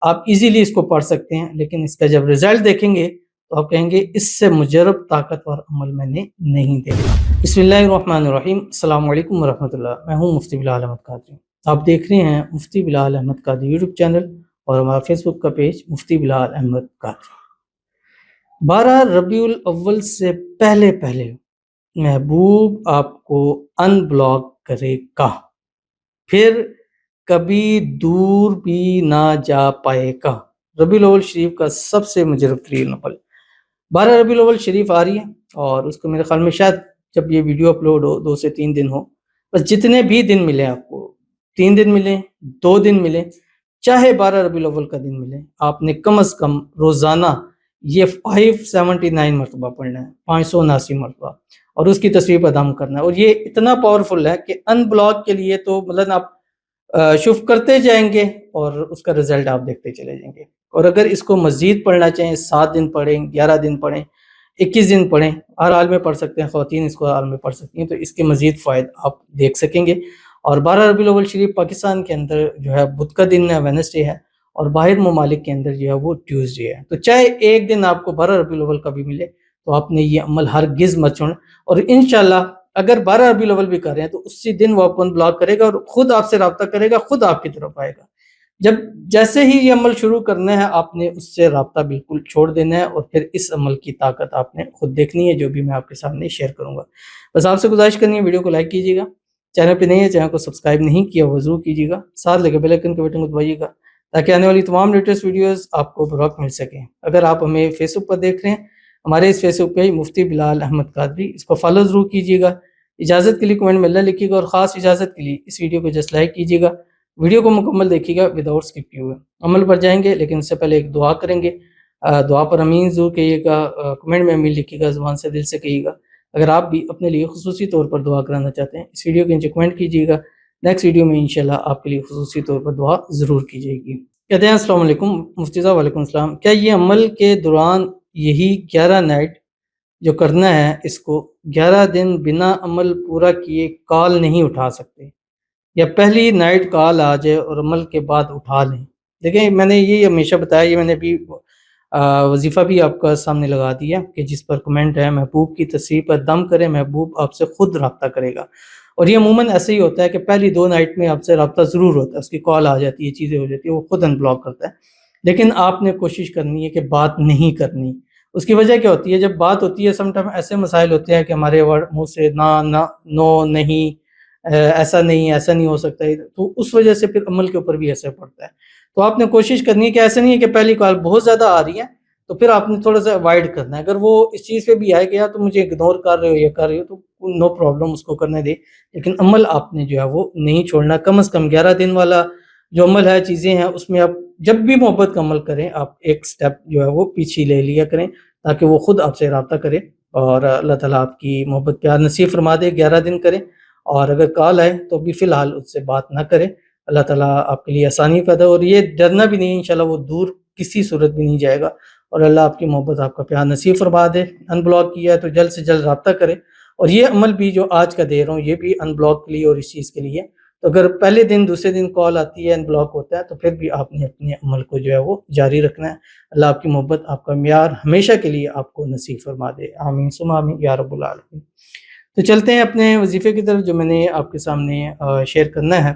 آپ ایزیلی اس کو پڑھ سکتے ہیں، لیکن اس کا جب رزلٹ دیکھیں گے تو آپ کہیں گے اس سے مجرب طاقتور عمل میں نے نہیں دیکھا۔ بسم اللہ الرحمن الرحیم، السلام علیکم ورحمۃ اللہ۔ میں ہوں مفتی بلال احمد قادری، آپ دیکھ رہے ہیں مفتی بلال احمد قادری یوٹیوب چینل اور ہمارا فیس بک کا پیج مفتی بلال احمد قادری۔ 12 ربیع الاول سے پہلے محبوب آپ کو ان بلاک کرے گا، پھر کبھی دور بھی نہ جا پائے گا۔ ربیع الاول شریف کا سب سے مجرب ترین عمل 12 ربیع الاول شریف آ رہی ہے، اور اس کو میرے خیال میں شاید جب یہ ویڈیو اپلوڈ ہو 2 سے 3 دن ہو، بس جتنے بھی دن ملے آپ کو، 3 دن ملیں، 2 دن ملیں، چاہے 12 ربیع الاول کا دن ملے، آپ نے کم از کم روزانہ یہ 579 مرتبہ پڑھنا ہے، 579 مرتبہ، اور اس کی تصویب ادم کرنا ہے۔ اور یہ اتنا پاورفل ہے کہ ان بلاک کے لیے تو مطلب آپ شوف کرتے جائیں گے اور اس کا رزلٹ آپ دیکھتے چلے جائیں گے۔ اور اگر اس کو مزید پڑھنا چاہیں، 7 دن پڑھیں، 11 دن پڑھیں، 21 دن پڑھیں، ہر حال میں پڑھ سکتے ہیں، خواتین اس کو ہر حال میں پڑھ سکتی ہیں، تو اس کے مزید فوائد آپ دیکھ سکیں گے۔ اور 12 ربیع الاول شریف پاکستان کے اندر جو ہے بدھ کا دن ہے، وینسڈے ہے، اور باہر ممالک کے اندر جو ہے وہ ٹیوزڈے ہے۔ تو چاہے ایک دن آپ کو 12 ربیع الاول کا بھی ملے تو آپ نے یہ عمل ہرگز مت چھوڑیں، اور انشاءاللہ اگر 12 ربیع الاول بھی کر رہے ہیں تو اسی دن وہ آپ کو بلاک کرے گا اور خود آپ سے رابطہ کرے گا، خود آپ کی طرف آئے گا۔ جیسے ہی یہ عمل شروع کرنا ہے، آپ نے اس سے رابطہ بالکل چھوڑ دینا ہے، اور پھر اس عمل کی طاقت آپ نے خود دیکھنی ہے، جو بھی میں آپ کے سامنے شیئر کروں گا۔ بس آپ سے گزارش کرنی ہے، ویڈیو کو لائک کیجیے گا، چینل پہ نہیں ہے چینل کو سبسکرائب نہیں کیا وہ ضرور کیجیے گا، ساتھ لگے بیل آئیکن کے بٹن کو دبائیے گا تاکہ آنے والی تمام لیٹسٹ ویڈیوز آپ کو بر وقت مل سکیں۔ اگر آپ ہمیں فیس بک پر دیکھ رہے ہیں، ہمارے اس فیس بک پیج مفتی بلال احمد قادری، اس کو فالو ضرور کیجیے گا۔ اجازت کے لیے کمنٹ میں اللہ لکھیے گا، اور خاص اجازت کے لیے اس ویڈیو کو جسٹ لائک کیجیے گا، ویڈیو کو مکمل دیکھیے گا وداؤٹ اسکپ کیے ہوئے۔ عمل پر جائیں گے، لیکن اس سے پہلے ایک دعا کریں گے، دعا پر امین ضرور کہیے گا، کمنٹ میں امین لکھیے گا، زبان سے دل سے کہیے گا۔ اگر آپ بھی اپنے لیے خصوصی طور پر دعا کرانا چاہتے ہیں، اس ویڈیو کے نیچے کمنٹ کیجیے گا، نیکسٹ ویڈیو میں انشاءاللہ آپ کے لیے خصوصی طور پر دعا ضرور کی جائے گی۔ کہتے ہیں السلام علیکم مفتی صاحب، وعلیکم السلام، کیا یہ عمل کے دوران یہی 11 نائٹ جو کرنا ہے، اس کو 11 دن بنا عمل پورا کیے کال نہیں اٹھا سکتے، یا پہلی نائٹ کال آ جائے اور عمل کے بعد اٹھا لیں؟ دیکھیں، میں نے یہ ہمیشہ بتایا، یہ میں نے بھی وظیفہ بھی آپ کا سامنے لگا دیا کہ جس پر کمنٹ ہے محبوب کی تصویر پر دم کرے، محبوب آپ سے خود رابطہ کرے گا۔ اور یہ عموماً ایسے ہی ہوتا ہے کہ پہلی 2 نائٹ میں آپ سے رابطہ ضرور ہوتا ہے، اس کی کال آ جاتی ہے، چیزیں ہو جاتی ہیں، وہ خود ان بلاک کرتا ہے، لیکن آپ نے کوشش کرنی ہے کہ بات نہیں کرنی۔ اس کی وجہ کیا ہوتی ہے؟ جب بات ہوتی ہے سم ٹائم ایسے مسائل ہوتے ہیں کہ ہمارے منہ سے نو نہیں، ایسا نہیں ہو سکتا ہے، تو اس وجہ سے پھر عمل کے اوپر بھی اثر پڑتا ہے۔ تو آپ نے کوشش کرنی ہے کہ ایسا نہیں ہے کہ پہلی کال بہت زیادہ آ رہی ہے تو پھر آپ نے تھوڑا سا اوائڈ کرنا ہے۔ اگر وہ اس چیز پہ بھی آئے کہ یار تو مجھے اگنور کر رہے ہو یا کر رہے ہو، تو نو پرابلم، اس کو کرنے دے، لیکن عمل آپ نے جو ہے وہ نہیں چھوڑنا۔ کم از کم 11 دن والا جو عمل ہے، چیزیں ہیں، اس میں آپ جب بھی محبت کا عمل کریں، آپ ایک سٹیپ جو ہے وہ پیچھے لے لیا کریں تاکہ وہ خود آپ سے رابطہ کرے، اور اللہ تعالیٰ آپ کی محبت پیار نصیب فرما دے۔ 11 دن کریں، اور اگر کال آئے تو بھی فی الحال اس سے بات نہ کریں، اللہ تعالیٰ آپ کے لیے آسانی پیدا ہو، اور یہ ڈرنا بھی نہیں، انشاءاللہ وہ دور کسی صورت بھی نہیں جائے گا، اور اللہ آپ کی محبت، آپ کا پیار نصیب فرما دے۔ ان بلاک کیا ہے تو جلد سے جلد رابطہ کرے، اور یہ عمل بھی جو آج کا دے رہا ہوں، یہ بھی ان بلاک کے لیے اور اس چیز کے لیے۔ تو اگر پہلے دن دوسرے دن کال آتی ہے، ان بلاک ہوتا ہے، تو پھر بھی آپ نے اپنے عمل کو جو ہے وہ جاری رکھنا ہے۔ اللہ آپ کی محبت، آپ کا معیار ہمیشہ کے لیے آپ کو نصیب فرما دے، آمین ثم آمین یا رب العالمین۔ تو چلتے ہیں اپنے وظیفے کی طرف جو میں نے آپ کے سامنے شیئر کرنا ہے۔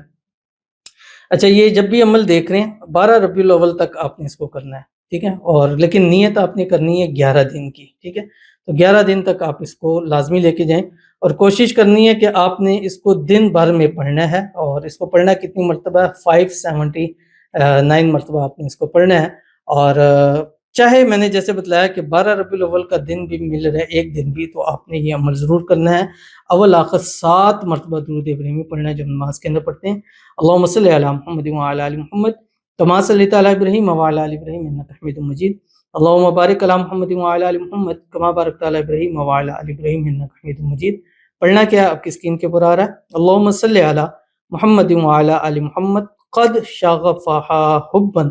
اچھا، یہ جب بھی عمل دیکھ رہے ہیں 12 ربیع الاول تک آپ نے اس کو کرنا ہے، ٹھیک ہے، اور لیکن نیت آپ نے کرنی ہے 11 دن کی، ٹھیک ہے۔ تو 11 دن تک آپ اس کو لازمی لے کے جائیں، اور کوشش کرنی ہے کہ آپ نے اس کو دن بھر میں پڑھنا ہے، اور اس کو پڑھنا کتنی مرتبہ ہے؟ 579 مرتبہ آپ نے اس کو پڑھنا ہے۔ اور چاہے میں نے جیسے بتلایا کہ 12 ربیع الاول کا دن بھی مل رہا ہے، ایک دن بھی، تو آپ نے یہ عمل ضرور کرنا ہے۔ اول آخر 7 مرتبہ درود ابراہیمی پڑھنا ہے جو نماز کے اندر پڑھتے ہیں۔ اللہم صلی علی محمد وعلی آل محمد کما صلیت علی ابراہیم وعلی آل ابراہیم انک حمید مجید۔ اللہم بارک علی محمد وعلی آل محمد کما بارکت علی ابراہیم وعلی آل ابراہیم انک حمید مجید۔ پڑھنا کیا آپ کی اسکرین کے اوپر آ رہا ہے، اللہم صلی علی محمد وعلی آل محمد قد شغفہا حبا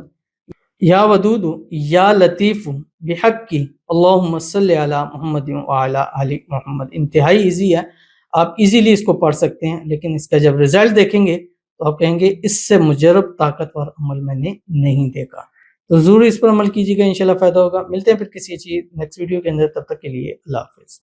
یا ودود یا لطیف بحق اللہم صلی علی محمد وعلی آل محمد۔ انتہائی ایزی ہے، آپ ایزیلی اس کو پڑھ سکتے ہیں، لیکن اس کا جب رزلٹ دیکھیں گے تو آپ کہیں گے اس سے مجرب طاقتور عمل میں نے نہیں دیکھا۔ تو ضرور اس پر عمل کیجیے گا، انشاءاللہ فائدہ ہوگا۔ ملتے ہیں پھر کسی چیز نیکسٹ ویڈیو کے اندر، تب تک کے لیے اللہ حافظ۔